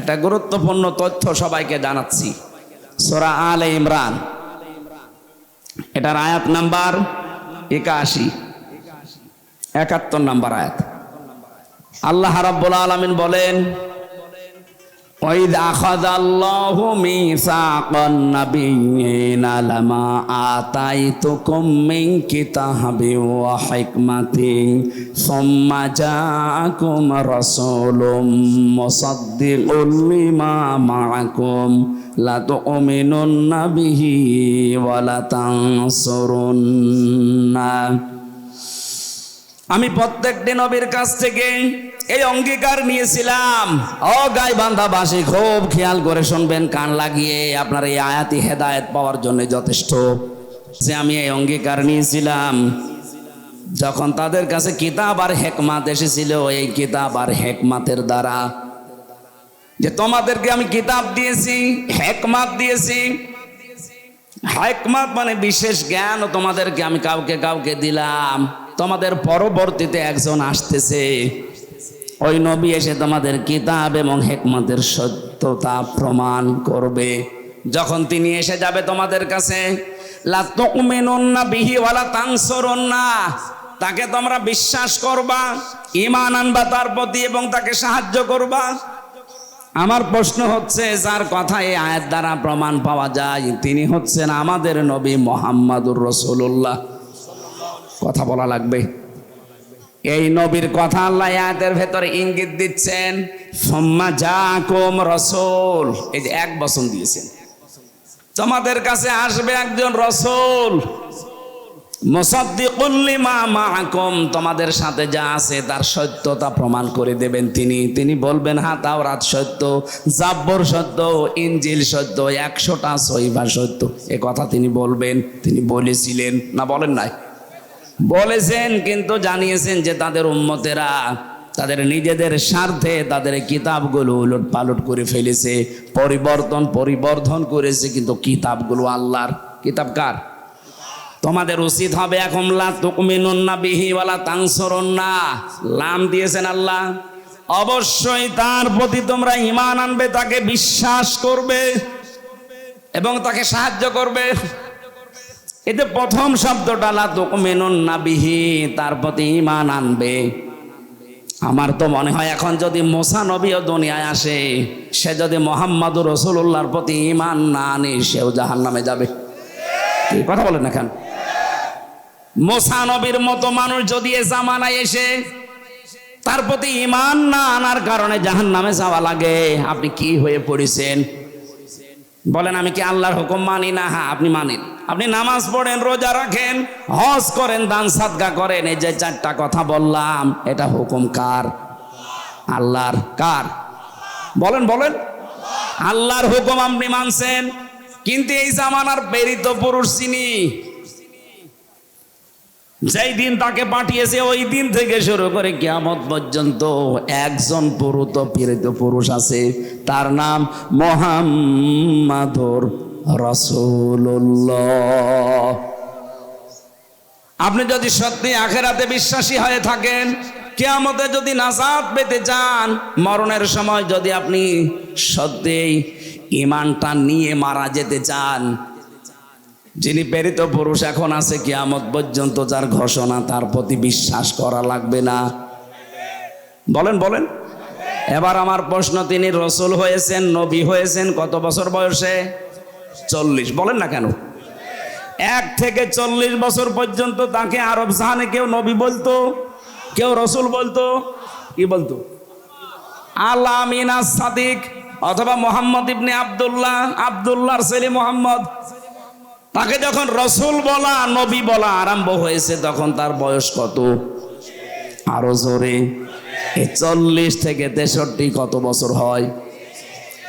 একটা গুরুত্বপূর্ণ তথ্য সবাইকে জানাচ্ছি। সূরা আলে ইমরান, এটার আয়াত নাম্বার 81, 71 নম্বর আয়াত। আল্লাহ রাব্বুল আলামিন বলেন, ওয়াইদ আখাযাল্লাহু মিসাকান নাবিয়্যিনা লামা আতাইতুকুম মিন কিতাবিন ওয়া হিকমাতিন সুম্মা জাআকুম রাসূলুম মুসাদ্দিকুল লিমা মা'আকুম লা তু'মিনুন্না বিহি ওয়া লা তানসুরুন্না। আমি প্রত্যেকটি নবীর কাছ থেকে এই অঙ্গীকার নিয়েছিলাম। ও গাইবান্ধাবাসী, খুব খেয়াল করে শুনবেন, কান লাগিয়ে। আপনার এই আয়াতি হেদায়েত পাওয়ার জন্য যথেষ্ট যে আমি এই অঙ্গীকার নিয়েছিলাম যখন তাদের কাছে কিতাব আর হেকমাত এসেছিল, এই কিতাব আর হেকমাতের দ্বারা, যে তোমাদেরকে আমি কিতাব দিয়েছি, হেকমাত দিয়েছি। হেকমাত মানে বিশেষ জ্ঞান, তোমাদেরকে আমি কাউকে কাউকে দিলাম। তোমাদের পরবর্তীতে একজন আসতেছে, ওই নবী এসে তোমাদের কিতাব এবং হেকমতের সত্যতা প্রমাণ করবে। যখন তিনি এসে যাবে তোমাদের কাছে, লা তু'মিনুন্না বিহি ওয়া লা তানসুরুন্না, তাকে তোমরা বিশ্বাস করবা, ঈমান আনবা তার প্রতি এবং তাকে সাহায্য করবা। আমার প্রশ্ন হচ্ছে, যার কথা এই আয়াত দ্বারা প্রমাণ পাওয়া যায়, তিনি হচ্ছেন আমাদের নবী মুহাম্মাদুর রাসূলুল্লাহ। কথা বলা লাগবে। এই নবীর কথা আল্লাহ আয়াতের ভেতরে ইঙ্গিত দিচ্ছেন, সুম্মা জাআকুম রাসূল। এই যে এক বচন দিয়েছেন, তোমাদের কাছে আসবে একজন রাসূল, মুসাদ্দিকুল লিমা মা'আকুম, তোমাদের সাথে যা আছে তার সত্যতা প্রমাণ করে দেবেন তিনি। তিনি বলবেন, হ্যাঁ, তাওরাত সত্য, জাব্বর সত্য, ইনজিল সত্য, 100টা সহিফা সত্য। এ কথা তিনি বলবেন। তিনি বলেছিলেন না, বলেন নাই? বলেছেন, কিন্তু জানিয়েছেন যে তাদের উম্মতেরা তাদের নিজেদের স্বার্থে তাদের কিতাবগুলো উলট পালট করে ফেলেছে, পরিবর্ধন করেছে। কিন্তু কিতাবগুলো আল্লাহর। কিতাব কার? তোমাদের উচিত হবে এখন লা তু'মিনুন্না বিহি ওয়া লা তানসুরুন্না, লাম দিয়েছেন আল্লাহ। অবশ্যই তার প্রতি তোমরা ঈমান আনবে, তাকে বিশ্বাস করবে এবং তাকে সাহায্য করবে। এতে প্রথম শব্দটা লা তু'মিনুন্না বিহি, তার প্রতি ঈমান আনবে। আমার তো মনে হয় এখন যদি মুসা নবীও দুনিয়ায় আসে, সে যদি মুহাম্মাদুর রাসূলুল্লাহর প্রতি ঈমান না আনে, সেও জাহান্নামে যাবে। এই কথা বলেন না কেন? মুসা নবীর মতো মানুষ যদি এ জামানায় এসে তার প্রতি ঈমান না আনার কারণে জাহান্নামে যাওয়া লাগে, আপনি কি হয়ে পড়েছেন? বলেন, আমি কি আল্লাহর হুকুম মানি না? হ্যাঁ, আপনি মানেন। আপনি নামাজ পড়েন, রোজা রাখেন, হজ করেন, দান সাদকা করেন। এই যে 4টা কথা বললাম, এটা হুকুম কার? আল্লাহর। কার? বলেন বলেন। আল্লাহর হুকুম আপনি মানছেন, কিন্তু এই জামানার প্রেরিত পুরুষ চিনি, যেই দিন তাকে পাঠিয়েছে ওই দিন থেকে শুরু করে কিয়ামত পর্যন্ত একজন প্রেরিত পুরুষ আছে, তার নাম মুহাম্মাদুর রাসূলুল্লাহ। আপনি যদি সত্যি আখিরাতে বিশ্বাসী হয়ে থাকেন, কিয়ামতে যদি নাজাত পেতে চান, মরণের সময় যদি আপনি সত্যি ঈমানটা নিয়ে মারা যেতে চান, যিনি প্রেরিত পুরুষ এখন আছে কিয়ামত পর্যন্ত, যার ঘোষণা, তার প্রতি বিশ্বাস করা লাগবে না? বলেন বলেন। এবার আমার প্রশ্ন, তিনি রাসূল হয়েছেন, নবী হয়েছেন কত বছর বয়সে? 40। বলেন না কেন? 1 থেকে 40 বছর পর্যন্ত তাকে আরব জাহানে কেউ নবী বলতো, কেউ রাসূল বলতো। কি বলতো? আল আমিন আস সাদিক, অথবা মুহাম্মদ ইবনে আব্দুল্লাহ, আব্দুল্লাহর ছেলে মুহাম্মদ। তাকে যখন রাসূল বলা, নবী বলা আরম্ভ হয়েছে, তখন তার বয়স কত? আরো জোরে। 40 থেকে 63 কত বছর হয়?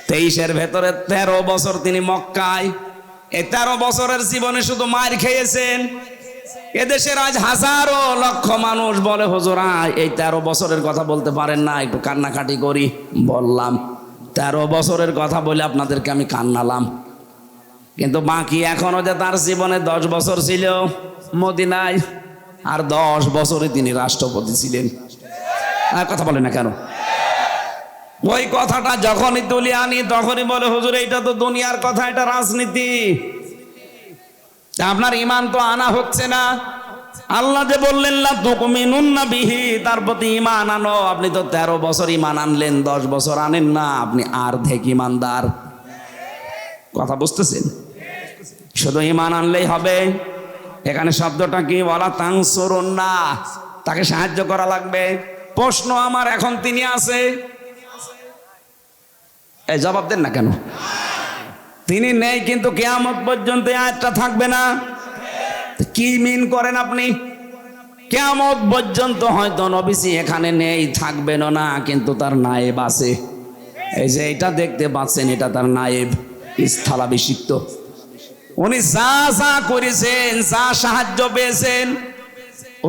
23-এর ভেতরে 13 বছর তিনি মক্কায়। এই 13 বছরের জীবনে শুধু মার খেয়েছেন। এদেশের আজ হাজারো লক্ষ মানুষ বলে, হুজুর এই 13 বছরের কথা বলতে পারেন না, একটু কান্নাকাটি করি। বললাম 13 বছরের কথা বলে আপনাদেরকে আমি কান্নালাম, কিন্তু বাকি এখনো যে তার জীবনে 10 বছর ছিল মদিনায়, আর 10 বছরে তিনি রাষ্ট্রপতি ছিলেন। আর কথা বলে না কেন? ওই কথাটা যখনই তুলে আনি তখনই বলে হুজুর এটা তো দুনিয়ার কথা, এটা রাজনীতি, আপনার ইমান তো আনা হচ্ছে না। আল্লাহ যে বললেন লা তুমিনুন্না বিহি, তার প্রতি ইমান আনো। আপনি তো 13 বছর ইমান আনলেন, 10 বছর আনেন না, আপনি অর্ধেক ইমানদার। কথা বুঝতেছেন? শুধু ইমান আনলেই হবে? এখানে শব্দটা কি? ওয়ালা তানসুরুন্না, তাকে সাহায্য করা লাগবে। প্রশ্ন আমার এখন, তিনি আছে? এই জবাব দেন না কেন? তিনি নেই, কিন্তু কিয়ামত পর্যন্ত আয়াতটা থাকবে না। কি মিন করেন আপনি? কিয়ামত পর্যন্ত হয়তো নবীজি এখানে নেই, থাকবেন না, কিন্তু তার নায়েব আছে। এই যে এটা দেখতে পাচ্ছেন, এটা তার নায়েব, স্থলাভিষিক্ত। উনি যা যা করেছেন, যা সাহায্য পেয়েছেন,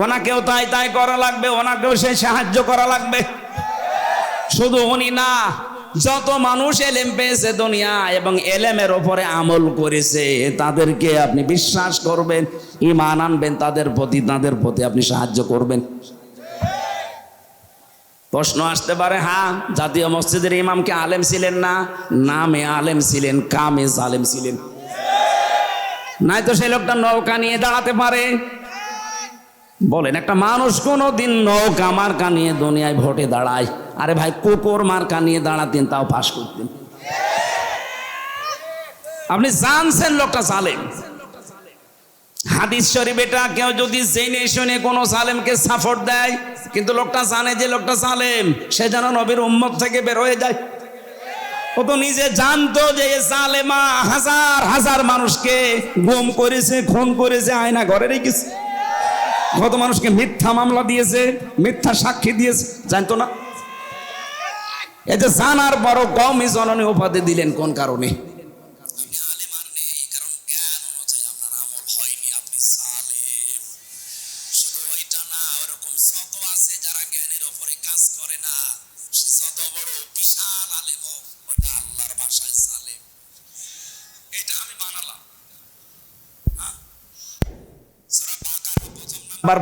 ওনাকেও তাই তাই করা লাগবে, ওনাকেও সেই সাহায্য করা লাগবে। শুধু উনি না, যত মানুষ এলেম পেয়েছে দুনিয়া এবং এলেমের ওপরে আমল করেছে, তাদেরকে আপনি বিশ্বাস করবেন, ঈমান আনবেন, তাদের প্রতি আপনি সাহায্য করবেন। প্রশ্ন আসতে পারে, হ্যাঁ জাতীয় মসজিদের ইমাম কি আলেম ছিলেন না? নামে আলেম ছিলেন, কামে জালেম ছিলেন। নাই তো সেই লোকটা নৌকা নিয়ে দাঁড়াতে পারে? বলেন, একটা মানুষ কোনোদিন নৌকা মার্কা নিয়ে দুনিয়ায় ভোটে দাঁড়ায়? আরে ভাই, কুকুর মার্কা নিয়ে দাঁড়াতেন, তাও পাস করতেন। আপনি জানছেন লোকটা জালেম। হাদিস শরীফ এটা কেউ যদি জেনে শুনে কোনো জালেমকে সাপোর্ট দেয়, কিন্তু লোকটা জানে যে লোকটা জালেম, সে যেন নবীর উম্মত থেকে বের হয়ে যায়। ও তো নিজে জানতো যে জালেমা হাজার হাজার মানুষকে গুম করেছে, খুন করেছে, আয়না ঘরে রেখেছে, কত মানুষকে মিথ্যা মামলা দিয়েছে, মিথ্যা সাক্ষী দিয়েছে, জানতো না? এই যে জানার বড় কওমি জননী উপাধি দিলেন কোন কারণে?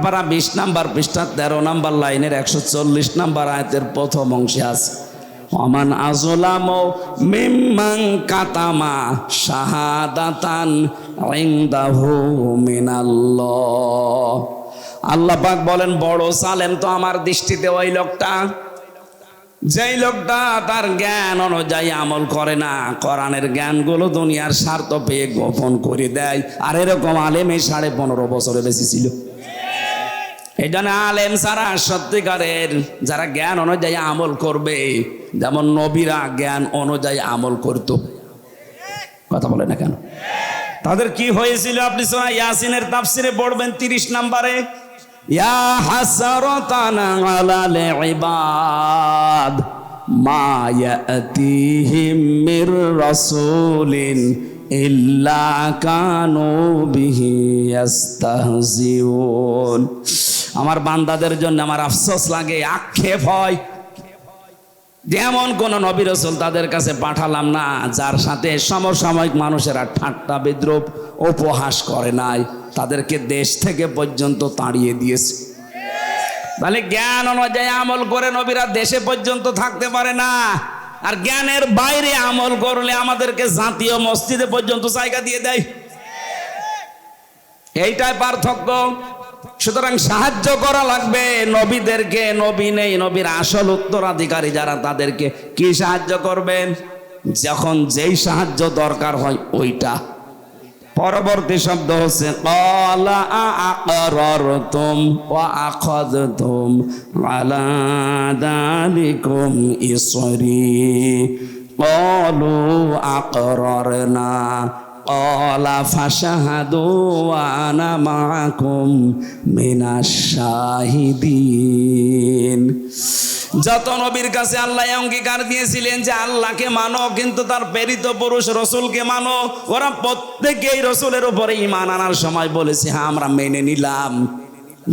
পারা 20 নাম্বার পৃষ্ঠা 13 নাম্বার লাইনের 140 নাম্বার আয়াতের প্রথম অংশে আছে, ওমান আযলামু মিম্মান কাতামা শাহাদাতান ইনদাহু মিনাল্লাহ। আল্লাহ পাক বলেন, বড় জালেম তো আমার দৃষ্টিতে ওই লোকটা, যেই লোকটা তার জ্ঞান অনুযায়ী আমল করে না, কোরআনের জ্ঞানগুলো দুনিয়ার স্বার্থ পেয়ে গোপন করে দেয়। আর এরকম আলেম এই 15.5 বছরে বেশি ছিল। এই জন্য আলেম ছাড়া সত্যিকারের যারা জ্ঞান অনুযায়ী আমল করবে, যেমন নবীরা জ্ঞান অনুযায়ী আমল করত, কথা বলে না কেন? তাদের কি হয়েছিল? আপনি সূরা ইয়াসিনের তাফসিরে পড়বেন 30 নম্বরে, ইয়া হাসরাতান আলাল ইবাদ মা ইয়াতিহিম মির রাসূলিন ইল্লা কানু বিহি ইস্তাহজিউন। আমার বান্দাদের জন্য আমার আফসোস লাগে, আক্ষেপ হয়, যেমন কোন নবী রাসূল তাদের কাছে পাঠালাম না যার সাথে সমসাময়িক মানুষেরা ঠাট্টা বিদ্রুপ উপহাস করে নাই, তাদেরকে দেশ থেকে পর্যন্ত তাড়িয়ে দিয়েছে। তাহলে জ্ঞান অনুযায়ী আমল করে নবীরা দেশে পর্যন্ত থাকতে পারে না, আর জ্ঞানের বাইরে আমল করলে আমাদেরকে জাতীয় মসজিদে পর্যন্ত জায়গা দিয়ে দেয়। এইটাই পার্থক্য। সুতরাং সাহায্য করা লাগবে নবীদেরকে। নবী নেই, নবীর আসল উত্তরাধিকারী যারা, তাদেরকে কি সাহায্য করবেন? যখন যেই সাহায্য দরকার হয় ওইটা। পরবর্তী শব্দ হচ্ছে ক্বালা আ'আকরারতুম ওয়া আখাযতুম আলা যালিকুম ইসরি ক্বালু আ'আকরারনা ক্বালা ফাশহাদু ওয়া আনা মা'আকুম মিনাশ শাহিদিন। যত নবীর কাছে আল্লাহ অঙ্গীকার দিয়েছিলেন যে আল্লাহকে মানো, কিন্তু তার প্রেরিত পুরুষ রসুলকে মানো, ওরা প্রত্যেকেই রসুলের উপরে ঈমান আনার সময় বলেছে, হ্যাঁ আমরা মেনে নিলাম,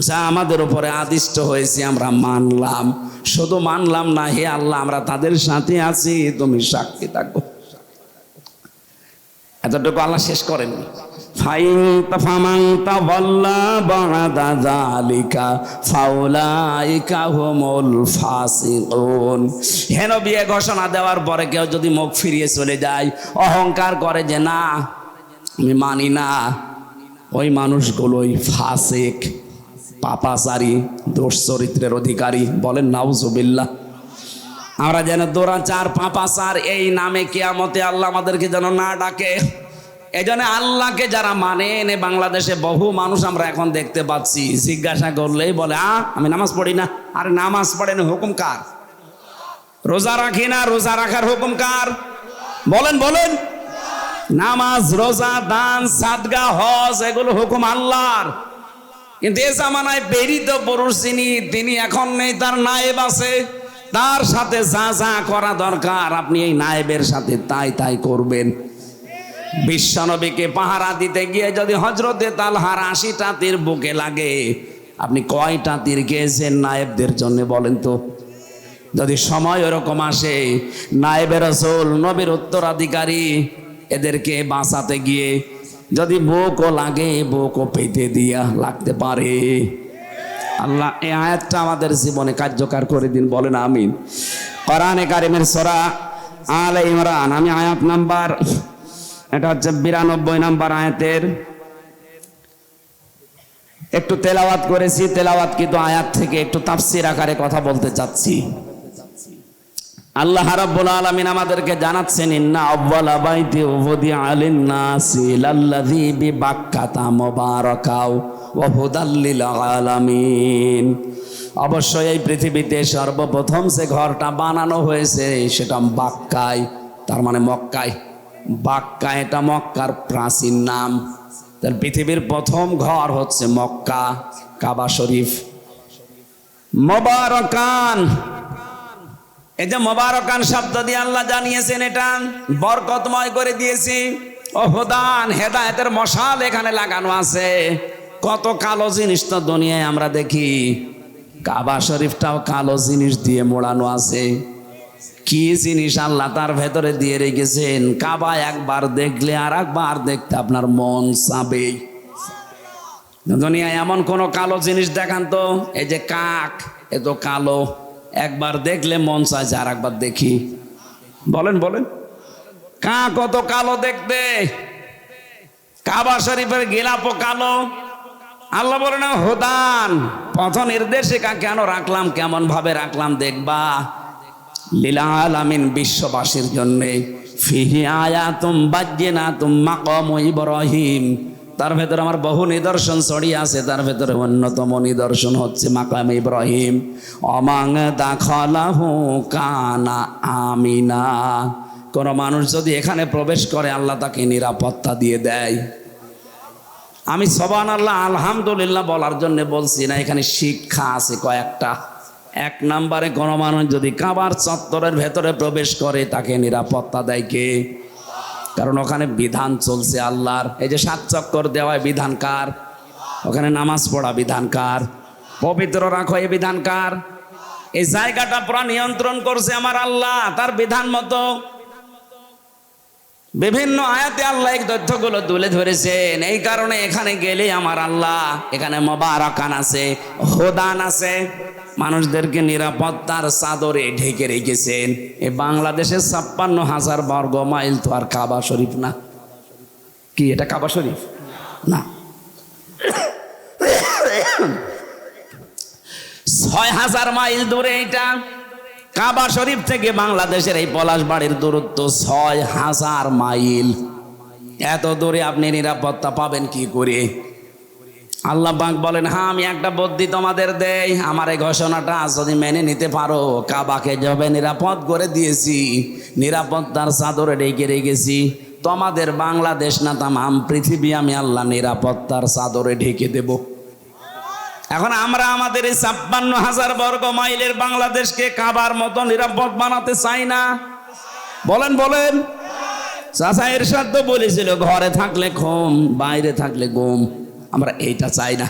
যা আমাদের উপরে আদিষ্ট হয়েছে আমরা মানলাম। শুধু মানলাম না, হে আল্লাহ আমরা তাদের সাথে আছি, তুমি সাক্ষী থাকো। এতটুকু আল্লাহ শেষ করেননি। ফামান তাওয়াল্লা বা'দা যালিকা ফাউলাইকা হুমুল ফাসিকুন। হে নবী, ঘোষণা দেওয়ার পরে কেউ যদি মুখ ফিরিয়ে চলে যায়, অহংকার করে যে না আমি মানি না, ওই মানুষগুলোই ফাসিক, পাপাচারী, দোষ চরিত্রের অধিকারী। বলেন নাউজুবিল্লাহ। আমরা যেন দুরাচার, পাপাচার এই নামে কিয়ামতে আল্লাহ আমাদেরকে যেন না ডাকে। এই জন্য আল্লাহকে যারা মানেন, বাংলাদেশে বহু মানুষ আমরা এখন দেখতে পাচ্ছি, জিজ্ঞাসা করলেই বলে আমি নামাজ পড়ি না। আরে নামাজ পড়েন, হুকুম কার? রোজা রাখি না, রোজা রাখার হুকুম কার? বলেন বলেন। নামাজ, রোজা, দান, সাদগা, হজ এগুলো হুকুম আল্লাহর। কিন্তু এ জামানায় প্রেরিত পুরুষ তিনি এখন নেই, তার নায়েব আছে। তার সাথে যা যা করা দরকার আপনি এই নায়েবের সাথে তাই করবেন। বিশ্বনবীকে পাহারা দিতে গিয়ে যদি হযরতে তালহার 80টা তীর বুকে লাগে, আপনি কয়টা তীর খেয়েছেন নায়েবদের জন্য বলেন তো? যদি সময় ওরকম আসে, নায়েবে রাসূল, নবীর উত্তরাধিকারী, এদেরকে বাঁচাতে গিয়ে যদি বুকও লাগে, বুকও পেতে দিয়া লাগতে পারে। আল্লাহ এই আয়াতটা আমাদের জীবনে কার্যকর করে দিন, বলেন আমিন। কোরআনে কারিমের সূরা আলে ইমরান, আমি আয়াত নাম্বার, এটা হচ্ছে 92 নম্বর আয়াতের একটু তেলাওয়াত করেছি। তেলাওয়াত কিন্তু আয়াত থেকে একটু তাফসীর আকারে কথা বলতে চাচ্ছি। আল্লাহ রাব্বুল আলামিন আমাদেরকে জানাচ্ছেন, ইন্না আউওয়ালা বাইতি উযিআ লিন-নাসি লাল্লাযী বিবাক্কাতা মুবারাকাও ওয়া হুদাল লিল আলামিন। অবশ্যই এই পৃথিবীতে সর্বপ্রথম যে ঘরটা বানানো হয়েছে সেটা বাক্কায়, তার মানে মক্কায়। বাক্কা এটা মক্কার প্রাচীন নাম। তার পৃথিবীর প্রথম ঘর হচ্ছে মক্কা, কাবা শরীফ। মুবারাকান, এই যে মুবারাকান শব্দ দিয়ে আল্লাহ জানিয়েছেন এটা বরকতময় করে দিয়েছি। ও হুদান, হেদায়েতের মশাল এখানে লাগানো আছে। কত কালো জিনিস তো দুনিয়ায় আমরা দেখি, কাবা শরীফটাও কালো জিনিস দিয়ে মোড়ানো আছে। কি জিনিস আল্লাহ তার ভেতরে দিয়ে রেখেছেন, কাবা একবার দেখলে আর একবার দেখতে আপনার মন চাবে। দুনিয়ায় এমন কোন কালো জিনিস দেখান তো? এই যে কাক, এ তো কালো, একবার দেখলে মন চাইছে আর একবার দেখি। বলেন বলেন। কাক কত কালো দেখতে, কাবা শরীফের গিলাপও কালো। আল্লাহ বলেন হুদান, পথ নির্দেশিকা কেন রাখলাম, কেমন ভাবে রাখলাম দেখবা। লিল আলামিন, বিশ্ববাসীর জন্য। ফিহি আয়াতুম বাজ্জিনাতুম মাকামু ইব্রাহিম, তার ভেতরে আমার বহু নিদর্শন ছড়িয়ে আছে। তার ভেতরে অন্যতম নিদর্শন হচ্ছে মাকাম ইব্রাহিম। অমাং দাখালাহু কানা আমিনা, কোন মানুষ যদি এখানে প্রবেশ করে আল্লাহ তাকে নিরাপত্তা দিয়ে দেয়। আমি সুবহানাল্লাহ আলহামদুলিল্লাহ বলার জন্য বলছি না, এখানে শিক্ষা আছে কয়েকটা। এক নম্বরে, কোন মানুষ যদি কাবার চত্বরের ভেতরে প্রবেশ করে তাকে নিরাপত্তা দেয় কে? কারণ ওখানে বিধান চলছে আল্লাহর। এই যে 7 চক্কর দেওয়া বিধান কার? ওখানে নামাজ পড়া বিধান কার? পবিত্র রাখো এই বিধান কার? এই জায়গাটা পুরো নিয়ন্ত্রণ করছে আমার আল্লাহ তার বিধান মতো। বিভিন্ন আয়াতে আল্লাহ এই তথ্যগুলো তুলে ধরেছেন। এই কারণে এখানে গেলে আমার আল্লাহ এখানে মুবারাকান আছে, হুদান আছে, মানুষদেরকে নিরাপত্তার চাদরে ঢেকে রেখেছেন। এই বাংলাদেশের 56,000 বর্গ মাইল তো আর কাবা শরীফ না? কি এটা কাবা শরীফ না? 6,000 মাইল দূরে এটা। কাবা শরীফ থেকে বাংলাদেশের এই পলাশবাড়ির দূরত্ব 6,000 মাইল। এত দূরে আপনি নিরাপত্তা পাবেন কি করে? আল্লাহ পাক বলেন, হ্যাঁ আমি একটা বুদ্ধি তোমাদের দেই, আমার এই ঘোষণাটা যদি মেনে নিতে পারো, কাবাকে যবে নিরাপদ করে দিয়েছি, নিরাপত্তার চাদরে ঢেকে রেখেছি, তোমাদের বাংলাদেশ না তামাম পৃথিবী আমি আল্লাহ নিরাপত্তার চাদরে ঢেকে দেব। এখন আমরা আমাদের এই 56,000 বর্গ মাইলের বাংলাদেশকে কাবার মতো নিরাপদ বানাতে চাই না। বলেন বলেন। চাচা এরশাদ তো বলেছিল, ঘরে থাকলে ঘুম, বাইরে থাকলে ঘুম। আমরা এইটা চাই না।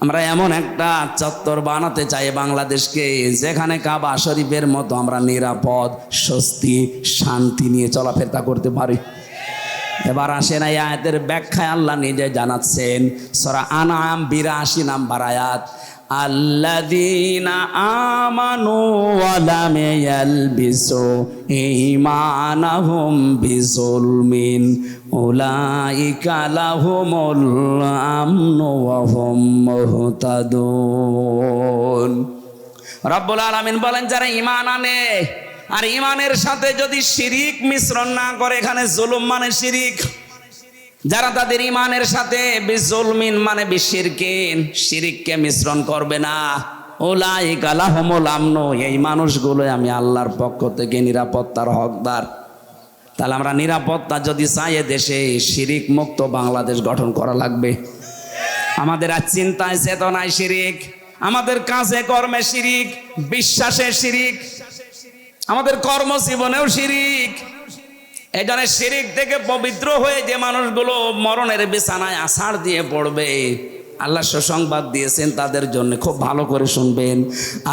আমরা এমন একটা চত্বর বানাতে চাই বাংলাদেশকে, যেখানে কাবা শরীফের মতো আমরা নিরাপদ, স্বস্তি, শান্তি নিয়ে চলাফেরা করতে পারি। এবার আসেন এই আয়াতের ব্যাখ্যায় আল্লাহ নিজে জানাচ্ছেন সূরা আনআম 82 নম্বর আয়াত, আল্লাযীনা আমানু ওয়া লাম ইয়ালবিসু ঈমানাহুম বিযুলমিন উলাইকা লাহুমুল আমনু ওয়া হুম মুহতাদুন। রব্বুল আলামিন বলেন যারা ঈমান আনে আর ঈমানের সাথে যদি শিরিক মিশ্রণ না করে, এখানে জুলুম মানে শিরিক, যারা তাদের ঈমানের সাথে বিজুলমিন মানে বিশিরকিন শিরিককে মিশ্রণ করবে না, উলাইকা লাহুমুল আমনু, এই মানুষগুলো আমি আল্লাহর পক্ষ থেকে নিরাপত্তার হকদার। তাহলে আমরা নিরাপত্তা যদি চাই দেশে শিরিক মুক্ত বাংলাদেশ গঠন করা লাগবে। আমাদের আর চিন্তায় চেতনায় শিরিক, আমাদের কাজে কর্মে শিরিক, বিশ্বাসে শিরিক, আমাদের কর্মজীবনেও শিরিক। এই জন্য শিরিক থেকে পবিত্র হয়ে যে মানুষগুলো মরণের বিছানায় আছাড় দিয়ে পড়বে, আল্লাহ সুসংবাদ দিয়েছেন তাদের জন্য, খুব ভালো করে শুনবেন।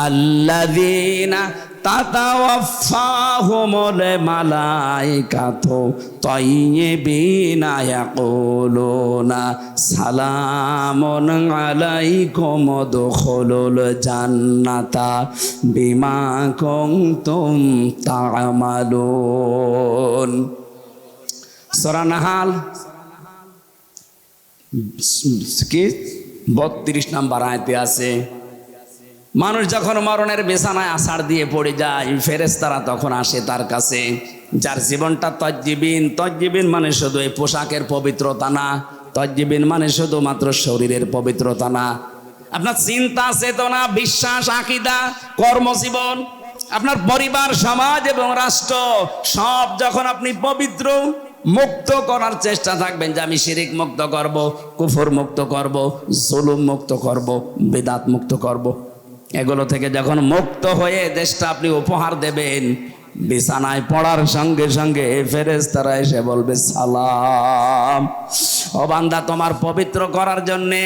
আল্লাযীনা তাতাওয়াফাহুমুল মালাইকাতু তাইয়্যিবিনা ইয়াকুলুনা সালামুন আলাইকুম উদখুলুল জান্নাতা বিমা কুনতুম তা'মালুন। সূরা নাহাল কি 32 নম্বর আয়াতে আছে, মানুষ যখন মরণের বিছানায় আছাড় দিয়ে পড়ে যায়, ফেরেশতারা তখন আসে তার কাছে, যার জীবনটা তজ্জিবিন, তজ্জিবিন মানে শুধু এই পোশাকের পবিত্রতা না, তজ্জিবিন মানে শুধুমাত্র শরীরের পবিত্রতা না, আপনার চিন্তা চেতনা বিশ্বাস আকীদা কর্মজীবন আপনার পরিবার সমাজ এবং রাষ্ট্র সব যখন আপনি পবিত্র মুক্ত করার চেষ্টা থাকবেন, যে আমি শিরিক মুক্ত করব, কুফর মুক্ত করব, জুলুম মুক্ত করব, বিদআত মুক্ত করব, এগুলো থেকে যখন মুক্ত হয়ে দেশটা আপনি উপহার দেবেন, বিছানায় পড়ার সঙ্গে সঙ্গে ফেরেশতারা এসে বলবে সালাম। ও বান্দা, তোমার পবিত্র করার জন্যে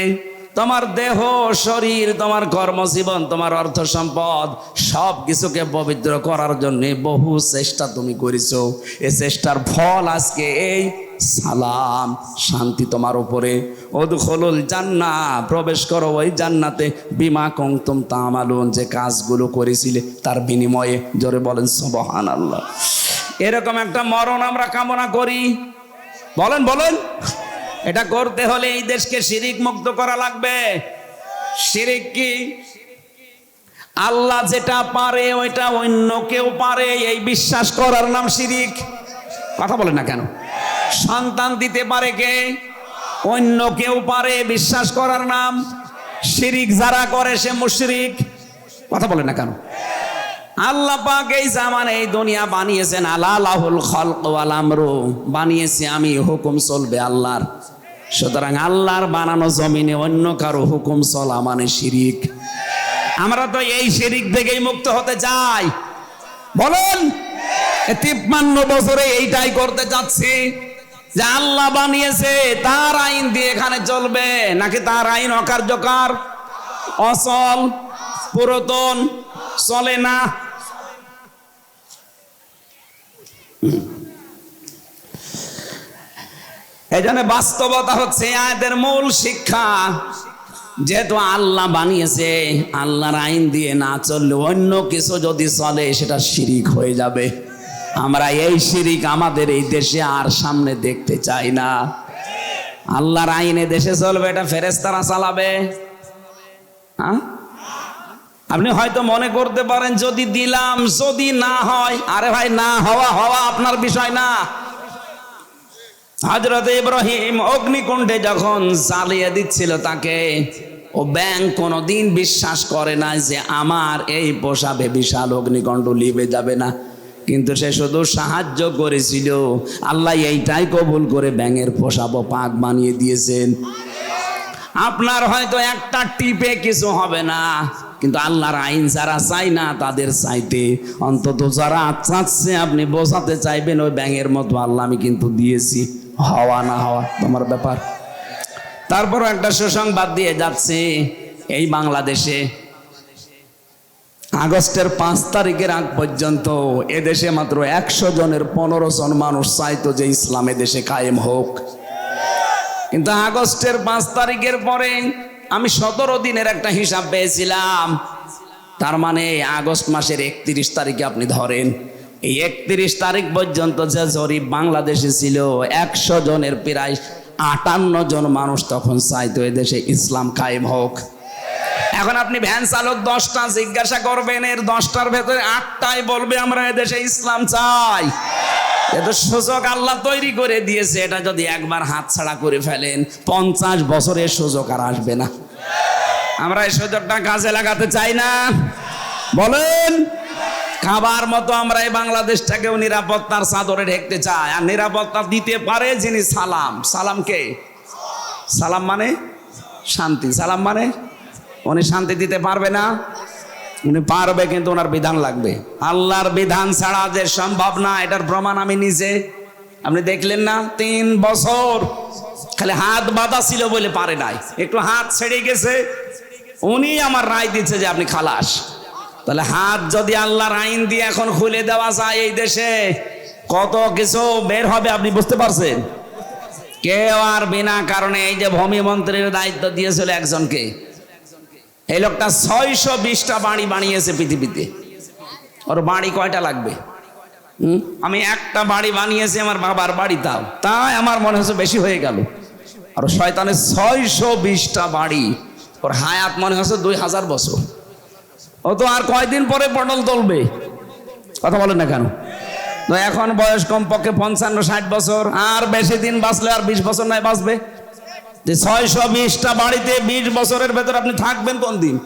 তোমার দেহ শরীর তোমার কর্মজীবন তোমার অর্থ সম্পদ সব কিছুকে পবিত্র করার জন্য বহু চেষ্টা তুমি করেছো, এই চেষ্টার ফল আজকে এই সালাম, শান্তি তোমার উপরে। উদখুলুল জান্নাহ, প্রবেশ করো ওই জান্নাতে, বিমা কুনতুম তা'মালুন, যে কাজগুলো করেছিলে তার বিনিময়ে। জোরে বলেন সুবহানাল্লাহ। এরকম একটা মরণ আমরা কামনা করি, বলেন বলেন। এটা করতে হলে এই দেশকে শিরিক মুক্ত করা লাগবে। শিরিক কি? আল্লাহ যেটা পারে ওইটা অন্য কেউ পারে, এই বিশ্বাস করার নাম শিরিক। কথা বলেন না কেন? সন্তান দিতে পারে কে? অন্য কেউ পারে, বিশ্বাস করার নাম শিরিক। যারা করে সে মুশরিক। কথা বলেন না কেন? আল্লাহ পাক এই জামানে এই দুনিয়া বানিয়েছেন, আলা লাহুল খালক ওয়াল আমরু, বানিয়েছি আমি, হুকুম চলবে আল্লাহর। সুতরাং আল্লাহর বানানো জমিনে অন্য কারো হুকুম চলা মানে শিরিক। আমরা তো এই শিরিক থেকেই মুক্ত হতে চাই। বলেন, 53 বছরে এইটাই করতে চাচ্ছি, যে আল্লাহ বানিয়েছে তার আইন দিয়ে এখানে চলবে, নাকি তার আইন অকার্যকর, অচল, পুরাতন, চলে না। এই জন্য বাস্তবতা হচ্ছে আয়াতের মূল শিক্ষা, যেহেতু আল্লাহ বানিয়েছে, আল্লাহর আইন দিয়ে না চললে অন্য কিছু যদি চলে সেটা শিরিক হয়ে যাবে। আমরা এই শিরিক আমাদের এই দেশে আর সামনে দেখতে চাই না। আল্লাহর আইনে দেশে চলবে, এটা ফেরেশতারা চালাবে। আপনি হয়তো মনে করতে পারেন যদি দিলাম, যদি না হয়, আরে ভাই, না হওয়া হওয়া আপনার বিষয় না। হযরত ইব্রাহিম অগ্নিকুণ্ডে যখন জ্বালিয়ে দিচ্ছিল তাকে, ও ব্যাঙ কোনোদিন বিশ্বাস করে না যে আমার এই পোষাবে বিশাল অগ্নিকুণ্ড লিবে যাবে না, কিন্তু সে শুধু সাহায্য করেছিল। আল্লাহ এইটাই কবুল করে ব্যাঙের পোষাবো পাক বানিয়ে দিয়েছেন। আপনার হয়তো একটা টিপে কিছু হবে না, কিন্তু আল্লাহর আইন যারা চাই না তাদের চাইতে অন্তত যারা চাচ্ছে আপনি বোঝাতে চাইবেন ওই ব্যাঙের মতো, আল্লাহ আমি কিন্তু দিয়েছি, হওয়া না হওয়া তোমার ব্যাপার। তারপরও একটা সুসংবাদ দিয়ে যাচ্ছে, এই বাংলাদেশে আগস্টের 5 তারিখের আগ পর্যন্ত এদেশে মাত্র 100 জনের 15 জন মানুষ চাইতো যে ইসলাম এদেশে কায়েম হোক। কিন্তু আগস্টের 5 তারিখের পরে আমি 17 দিনের একটা হিসাব পেয়েছিলাম। তার মানে আগস্ট মাসের 31 তারিখে আপনি ধরেন, এই 31 তারিখ পর্যন্ত যে জরিপ বাংলাদেশে ছিল 100 জনের প্রায় 58 জন মানুষ তখন চাইতো এদেশে ইসলাম কায়েম হোক। এখন আপনি ভ্যান চালক 10টা জিজ্ঞাসা করবেন, এর 10টার ভেতরে 8টাই বলবে আমরা এদেশে ইসলাম চাই। এত সুযোগ আল্লাহ তৈরি করে দিয়েছে, এটা যদি একবার হাতছাড়া করে ফেলেন 50 বছরের সুযোগ আর আসবে না। আমরা এই সুযোগটা কাজে লাগাতে চাই না? বলেন। খাবার মতো আমরা এই বাংলাদেশটাকেও নিরাপত্তার চাদরে ঢেকতে চাই, আর নিরাপত্তা দিতে পারে যিনি সালাম। সালাম কে? সালাম মানে শান্তি। সালাম মানে উনি শান্তি দিতে পারবে না? উনি পারবে, কিন্তু ওনার বিধান লাগবে। আল্লাহর বিধান ছাড়া যে সম্ভব না, এটার প্রমাণ আমি নিজে। আপনি দেখলেন না 3 বছর খালি হাত বাঁধা ছিল বলে পারে নাই, একটু হাত ছেড়ে গেছে, উনি আমার রায় দিচ্ছে যে আপনি খালাস। তাহলে হাত যদি আল্লাহর আইন দিয়ে এখন খুলে দেওয়া যায়, এই দেশে কত কিছু বের হবে আপনি বুঝতে পারছেন? কেউ আর বিনা কারণে, এই যে ভূমি মন্ত্রীর দায়িত্ব দিয়েছিল একজনকে, এই লোকটা 620টা বাড়ি বানিয়েছে পৃথিবীতে। ওর বাড়ি কয়টা লাগবে? আমি একটা বাড়ি বানিয়েছি আমার বাবার বাড়ি, তাই আমার মনে হচ্ছে বেশি হয়ে গেল। আর শয়তানের 620টা বাড়ি, ওর হায়াত মনে হচ্ছে 2000 বছর। ও তো আর কয়দিন পরে পটল তুলবে, কথা বলেন না কেন? তো এখন বয়স কমপক্ষে 55-60 বছর, আর বেশি দিন বাঁচলে আর 20 বছর নয় বাঁচবে। 620টা বাড়িতে 20 বছরের ভেতর আপনি থাকবেন কোন দিন?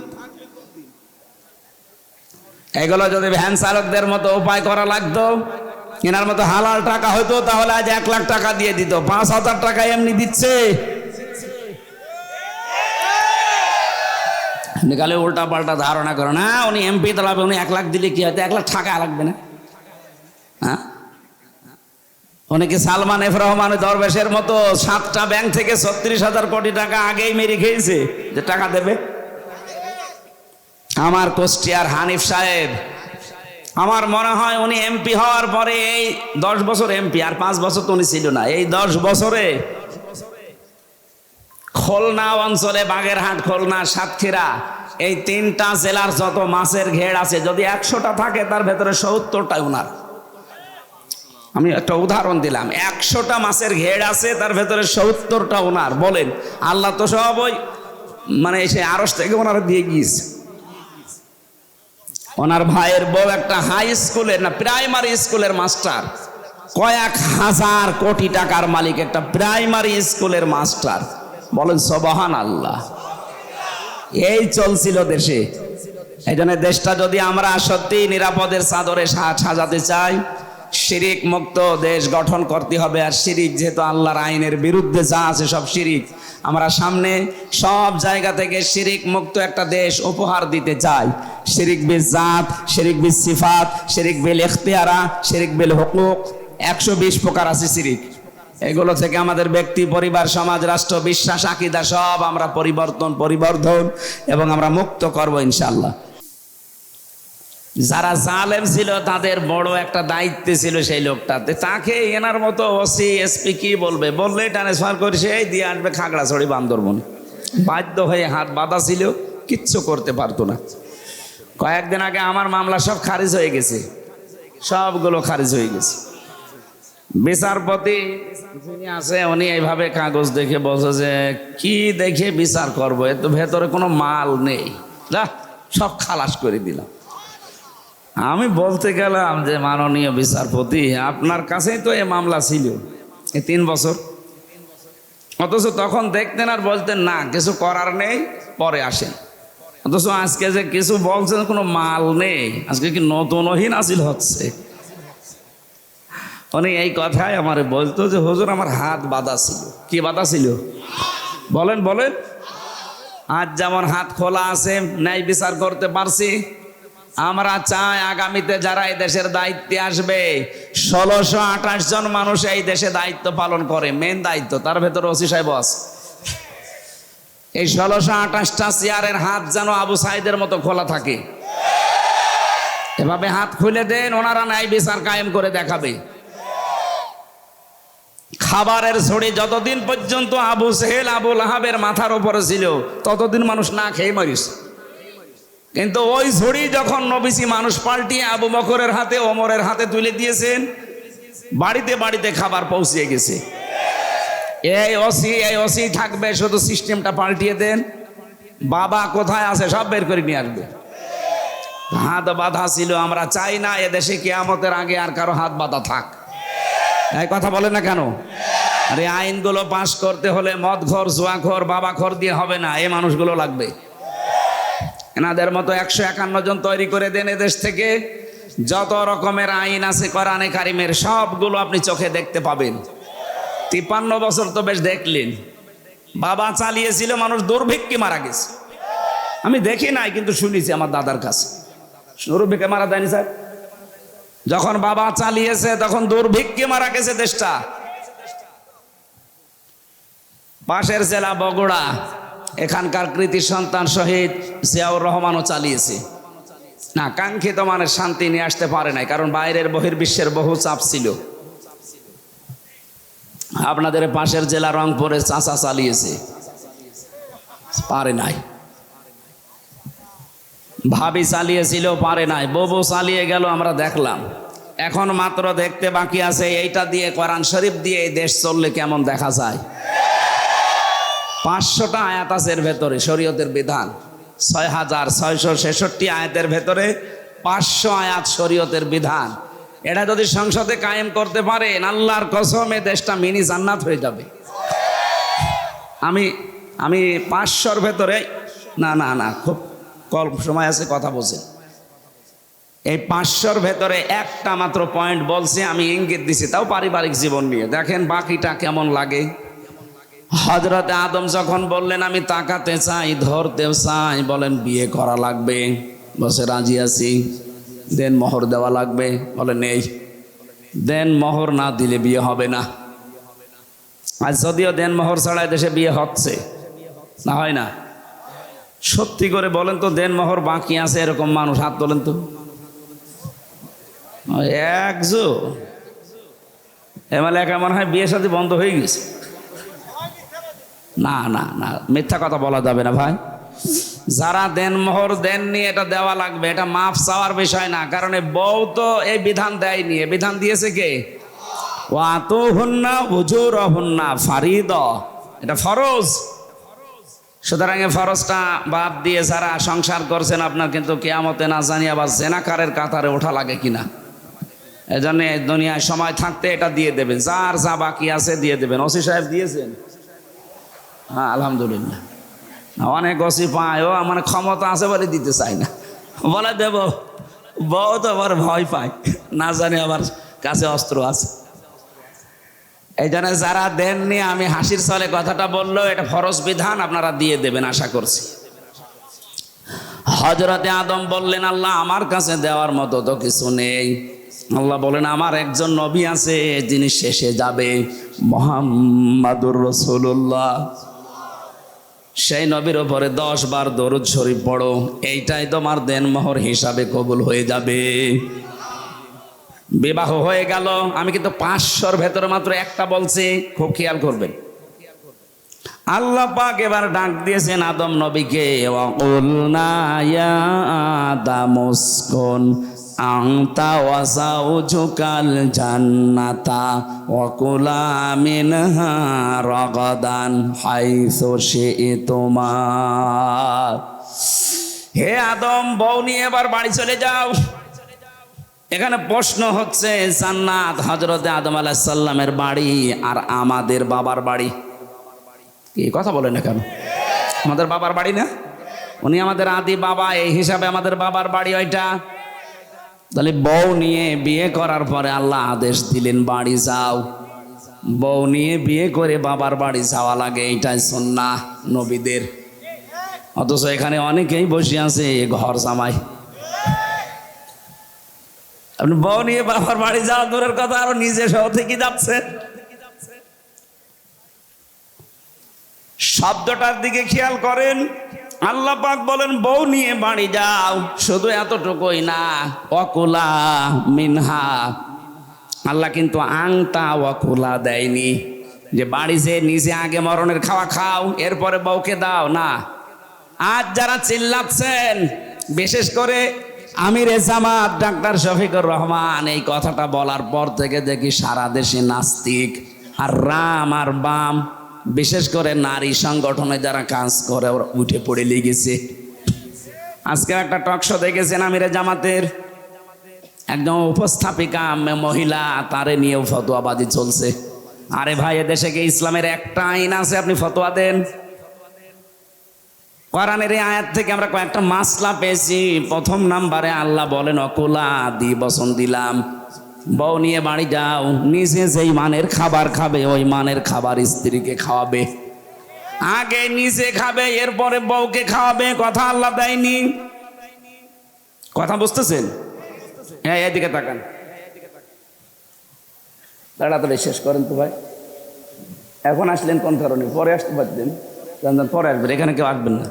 এগুলো যদি ভ্যান চালকদের মতো উপায় করা লাগতো, এনার মতো হালাল টাকা হইতো, তাহলে আজ 1 লাখ টাকা দিয়ে দিত। 5000 টাকা এমনি দিচ্ছে। নিকালে উল্টা পাল্টা ধারণা করে না, উনি এমপি দাঁড়াবে, উনি 1 লাখ দিলে কি হয়তো 1 লাখ টাকা লাগবে না? হ্যাঁ, অনেকে সালমান এফ রহমান দরবেশের মতো 7টা ব্যাংক থেকে 36,000 কোটি টাকা আগেই মেরে খেয়েছে যে টাকা দেবে। আমার কুষ্টিয়ার হানিফ সাহেব, আমার মনে হয় উনি এমপি হওয়ার পরে এই 10 বছর এমপি, আর 5 বছর তো উনি ছিল না, এই 10 বছরে খুলনা অঞ্চলে, বাগেরহাট, খুলনা, সাতক্ষীরা, এই 3টা জেলার যত মাছের ঘের আছে, যদি 100টা থাকে তার ভেতরে 70টাই ওনার। আমি একটা উদাহরণ দিলাম, 100টা মাছের ঘের আছে, তার ভেতরে 70টা ওনার। বলেন, আল্লাহ তো সব ওই মানে সে আরশ থেকে ওনারা দিয়ে গিয়েছে। ওনার ভাইয়ের বউ একটা হাই স্কুলের না প্রাইমারি স্কুলের মাস্টার, কয়েক হাজার কোটি টাকার মালিক একটা প্রাইমারি স্কুলের মাস্টার। বলেন সুবহানাল্লাহ। এই চলছিল দেশে। এই জন্য দেশটা যদি আমরা সত্যি নিরাপদের চাদরে সাজাতে চাই, শিরিক মুক্ত দেশ গঠন করতে হবে। আর শিরিক যেহেতু আল্লাহর আইনের বিরুদ্ধে যা আছে সব শিরিক, আমরা সামনে সব জায়গা থেকে শিরিক মুক্ত একটা দেশ উপহার দিতে চাই। শিরিক বিল জাত, শিরিক বিল সিফাত, শিরিক বিল ইখতিয়ারা, শিরিক বিল হুকুক, 120 প্রকার আছে শিরিক। এগুলো থেকে আমাদের ব্যক্তি, পরিবার, সমাজ, রাষ্ট্র, বিশ্বাস, আকীদা সব আমরা পরিবর্ধন এবং আমরা মুক্ত করব ইনশাআল্লাহ। যারা জালেম ছিল তাদের বড় একটা দায়িত্ব ছিল সেই লোকটাতে, তাকে এনার মতো ওসি এসপি কি বলবে, বললে ট্রান্সফার করে সেই দিয়ে আসবে খাগড়াছড়ি, বান্দরবন। বাধ্য হয়ে হাত বাঁধা ছিল, কিচ্ছু করতে পারতো না। কয়েকদিন আগে আমার মামলা সব খারিজ হয়ে গেছে, সবগুলো খারিজ হয়ে গেছে। বিচারপতি যিনি আছে উনি এইভাবে কাগজ দেখে বলছে যে কি দেখে বিচার করবো, এর তো ভেতরে কোনো মাল নেই, যা সব খালাস করে দিলাম। আমি বলতে গেলাম যে মাননীয় বিচারপতি, আপনার কাছেই তো এই মামলা ছিল এই 3 বছর, অথচ তখন দেখতেন আর বলতেন না কিছু করার নেই, পরে আসেন। অথচ আজকে যে কিছু বলছেন কোনো মাল নেই, আজকে কি নতুন ওহী নাযিল হচ্ছে। উনি এই কথাই আমারে বলতো যে হুজুর আমার হাত বাঁধা ছিল। কি বাঁধা ছিল? বলেন বলেন। আজ যেমন হাত খোলা আছে, ন্যায় বিচার করতে পারছি, আমরা চাই আগামীতে যারা এই দেশের দায়িত্বে আসবে 1628 জন মানুষ এই দেশে দায়িত্ব পালন করে, মেন দায়িত্ব, তার ভেতরে ওসি সাহেব আছে। এই 1628টা চেয়ারের হাত যেন আবু সাইদের মতো খোলা থাকে। এভাবে হাত খুলে দেন, ওনারা ন্যায় বিচার কায়েম করে দেখাবে। খাবারের ছড়ি যতদিন পর্যন্ত আবু সেহেল আবু লাহাবের মাথার উপরে ছিল ততদিন মানুষ না খেয়ে মরিস, কিন্তু ওই ছড়ি যখন নবীজি মানুষ পাল্টিয়ে আবু বকরের হাতে ওমরের হাতে তুলে দিয়েছেন, বাড়িতে বাড়িতে খাবার পৌঁছে গেছে। এই ওসি থাকবে, শুধু সিস্টেমটা পাল্টিয়ে দেন। বাবা কোথায় আছে সব বের করে নিয়ে আসবে। হাত বাঁধা ছিল, আমরা চাই না এদেশে কিয়ামতের আগে আর কারো হাত বাঁধা থাক। এই কথা বলে না কেন? আরে আইনগুলো পাশ করতে হলে মদখোর জুয়াখোর বাবাখোর দিয়ে হবে না, এই মানুষগুলো লাগবে। এনাদের মতো 151 জন তৈরি করে দেন এদেশ থেকে। যত রকমের আইন আছে কোরআনে কারিমের সবগুলো আপনি চোখে দেখতে পাবেন। 53 বছর তো বেশ দেখলেন, বাবা চালিয়েছিল, মানুষ দুর্ভিক্ষে মারা গেছে। আমি দেখি নাই কিন্তু শুনেছি আমার দাদার কাছে। দুর্ভিক্ষে মারা যায়নি স্যার? যখন বাবা চালিয়েছে তখন দুর্ভিক্ষে মারা গেছে দেশটা। পাশের জেলা বগুড়া, এখানকার কৃতি সন্তান শহীদ জিয়াউর রহমানও চালিয়েছে না, কাঙ্ক্ষিত মানের শান্তি নিয়ে আসতে পারে নাই, কারণ বাইরের বহির্বিশ্বের বহু চাপ ছিল। আপনাদের পাশের জেলা রংপুরে চাচা চালিয়েছে, পারে নাই। ভাবি চালিয়েছিল, পারে নাই। ববু চালিয়ে গেল, আমরা দেখলাম। এখন মাত্র দেখতে বাকি আছে এইটা দিয়ে, কোরআন শরীফ দিয়ে এই দেশ চললে কেমন দেখা যায়। 500টা আয়াত আছে এর ভেতরে, শরীয়তের বিধান 6666 আয়াতের ভেতরে 500 আয়াত শরীয়তের বিধান। এটা যদি সংসদে কায়েম করতে পারেন, আল্লাহর কসম এই দেশটা মিনি জান্নাত হয়ে যাবে। আমি 500-র ভেতরে না খুব কম সময় আছে, কথা বলছেন। এই 500-র ভেতরে একটা মাত্র পয়েন্ট বলছে, আমি ইঙ্গিত দিছি, তাও পারিবারিক জীবন নিয়ে। দেখেন বাকিটা কেমন লাগে। হযরতে আদম যখন বললেন আমি তাকাতে চাই, ধরতে চাই, বলেন বিয়ে করা লাগবে, বসে রাজি আছি। দেন মোহর দেওয়া লাগবে, বলে নেই। দেন মোহর না দিলে বিয়ে হবে না। আজ যদিও দেন মোহর ছাড়া দেশে বিয়ে হচ্ছে না, হয় না। সত্যি করে বলেন তো, দেন মোহর বাকি আছে এরকম মানুষ হাত তোলেন তো। একজো এমএলএ মনে হয় বিয়ে শাদী বন্ধ হয়ে গেছে। না না না, মিথ্যা কথা বলা যাবে না ভাই। যারা দেন মোহর দেননি, এটা দেওয়া লাগবে। এটা মাফ চাওয়ার বিষয় না, কারণ বউ তো এই বিধান দেয়নি। এই বিধান দিয়েছে কে? ওয়াতুহুন্না উজুরহুন্না ফারিদা, এটা ফরজ। সুতরাং এই ফরজটা বাদ দিয়ে যারা সংসার করছেন, আপনার কিন্তু কিয়ামতে না জানি আবার জেনাকারের কাতারে ওঠা লাগে কিনা। এজন্য দুনিয়ায় সময় থাকতে এটা দিয়ে দেবেন, যার যা বাকি আছে দিয়ে দেবেন। ওসি সাহেব দিয়েছেন? হ্যাঁ আলহামদুলিল্লাহ। অনেক ওসি পায়, ও আমার ক্ষমতা আছে বলে দিতে চাই না, বলে দেব। বউ তো আবার ভয় পায়, না জানি আবার কাছে অস্ত্র আছে। এই জন্য যারা দেননি, আমি হাসির ছলে কথাটা বললো, এটা ফরজ বিধান, আপনারা দিয়ে দেবেন আশা করছি। হযরতে আদম বললেন আল্লাহ আমার কাছে দেওয়ার মতো তো কিছু নেই। আল্লাহ বলেন আমার একজন নবী আছে, যিনি শেষে যাবে, মুহাম্মাদুর রাসূলুল্লাহ। সেই নবীর উপরে 10 বার দরুদ শরীফ পড়ো, এইটাই তোমার দেনমোহর হিসাবে কবুল হয়ে যাবে। বিবাহ হয়ে গেল। আমি কিন্তু 500-র ভেতরে মাত্র একটা বলছি, খুব খেয়াল করবেন। আল্লাহ পাক এবার ডাক দিয়েছেন আদম নবীকে, ওয়াকুলনা ইয়া আদামুসকুন আনতা ওয়া যাওজুকাল জান্নাতা ওয়া কুলা মিনহা রাগাদান হাইসু শি'তুমা। হে আদম, বউ নিয়ে এবার বাড়ি চলে যাও। এখানে প্রশ্ন হচ্ছে, জান্নাত হযরতে আদম আলাইহিস সালামের বাড়ি আর আমাদের বাবার বাড়ি কি? কথা বলেন না কেন? আমাদের বাবার বাড়ি না? উনি আমাদের আদি বাবা, এই হিসাবে আমাদের বাবার বাড়ি ওইটা। তাহলে বউ নিয়ে বিয়ে করার পরে আল্লাহ আদেশ দিলেন বাড়ি যাও। বউ নিয়ে বিয়ে করে বাবার বাড়ি যাওয়া লাগে, এইটাই সুন্নাহ নবীদের। অথচ এখানে অনেকেই বসে আছে ঘর জামাই। আপনি বউ নিয়ে বাবার বাড়ি যাওয়া দূরের কথা, আরো নিজে সহ থেকে যাচ্ছে। শব্দটার দিকে খেয়াল করেন। আল্লাহ পাক বলেন বউ নিয়ে বাড়ি যাও। শুধু এতটুকুই না, ওয়াকুলা মিনহা, আল্লাহ কিন্তু আংতা ওয়াকুলা দেয়নি যে বাড়ি যে নিজে আগে মরণের খাওয়া খাও এরপরে বউকে দাও না। আজ যারা চিল্লাচ্ছেন, বিশেষ করে আমিরে জামাত ডাক্তার শফিকুর রহমান, এই কথাটা বলার পর থেকে দেখি সারা দেশে নাস্তিক আর রাম আর বাম, বিশেষ করে নারী সংগঠনে যারা কাজ করে ওরা উঠে পড়ে লেগেছে। আজকে একটা টক শো দেখেছেন আমিরে জামাতের একজন উপস্থাপিকা মহিলা, তারে নিয়েও ফতোয়াবাজি চলছে। আরে ভাই, এদেশে কি ইসলামের একটা আইন আছে আপনি ফতোয়া দেন? কোরআনের এই আয়াত থেকে আমরা কয়েকটা মাসলা পেয়েছি। প্রথম নাম্বারে আল্লাহ বলেন অকুলা, দি বচন দিলাম, বউ নিয়ে বাড়ি যাও, নিজে যেই মানের খাবার খাবে ওই মানের খাবার স্ত্রীকে খাওয়াবে। আগে নিজে খাবে এরপরে বউকে খাওয়াবে, কথা আল্লাহ দেয়নি। কথা বুঝতেছেন? হ্যাঁ, এদিকে তাকান, তাড়াতাড়ি শেষ করেন তো ভাই। এখন আসলেন কোন কারণে? পরে আসতে পারতেন, পরে আসবেন, এখানে কেউ আসবেন না।